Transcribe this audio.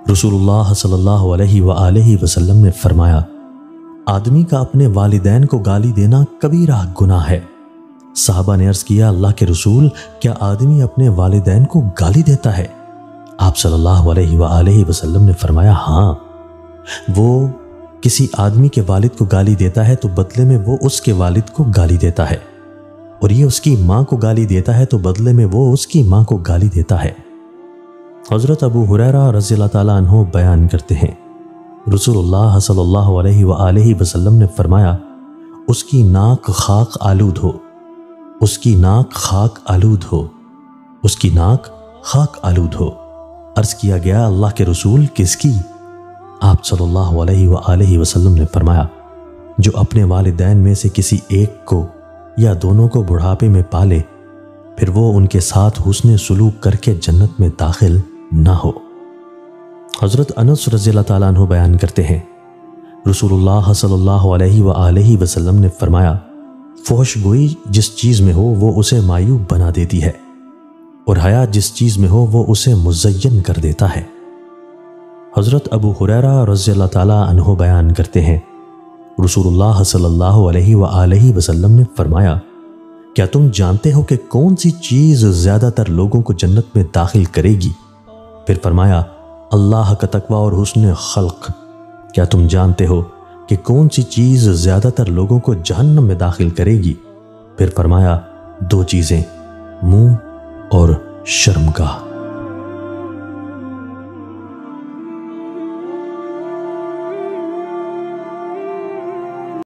رسول اللہ صلی اللہ علیہ وآلہ وسلم نے فرمایا، آدمی کا اپنے والدین کو گالی دینا کبیرہ گناہ ہے۔ صحابہ نے عرض کیا، اللہ کے رسول، کیا آدمی اپنے والدین کو گالی دیتا ہے؟ آپ صلی اللہ علیہ وآلہ وسلم نے فرمایا، ہاں، وہ کسی آدمی کے والد کو گالی دیتا ہے تو بدلے میں وہ اس کے والد کو گالی دیتا ہے، اور یہ اس کی ماں کو گالی دیتا ہے تو بدلے میں وہ اس کی ماں کو گالی دیتا ہے۔ حضرت ابو ہریرہ رضی اللہ تعالیٰ عنہ بیان کرتے ہیں، رسول اللہ صلی اللہ علیہ وآلہ وسلم نے فرمایا، اس کی ناک خاک آلود ہو، اس کی ناک خاک آلود ہو، اس کی ناک خاک آلود ہو۔ عرض کیا گیا، اللہ کے رسول، کس کی؟ آپ صلی اللہ علیہ وآلہ وسلم نے فرمایا، جو اپنے والدین میں سے کسی ایک کو یا دونوں کو بڑھاپے میں پالے، پھر وہ ان کے ساتھ حسن سلوک کر کے جنت میں داخل نہ ہو۔ حضرت انس رضی اللہ تعالیٰ عنہ بیان کرتے ہیں، رسول اللہ صلی اللہ علیہ وآلہ وسلم نے فرمایا، فحش گوئی جس چیز میں ہو وہ اسے معیوب بنا دیتی ہے، اور حیا جس چیز میں ہو وہ اسے مزین کر دیتا ہے۔ حضرت ابو ہریرہ رضی اللہ تعالیٰ عنہ بیان کرتے ہیں، رسول اللہ صلی اللہ علیہ وآلہ وسلم نے فرمایا، کیا تم جانتے ہو کہ کون سی چیز زیادہ تر لوگوں کو جنت میں داخل کرے گی؟ پھر فرمایا، اللہ کا تقوی اور حسن خلق۔ کیا تم جانتے ہو کہ کون سی چیز زیادہ تر لوگوں کو جہنم میں داخل کرے گی؟ پھر فرمایا، دو چیزیں، منہ اور شرمگاہ۔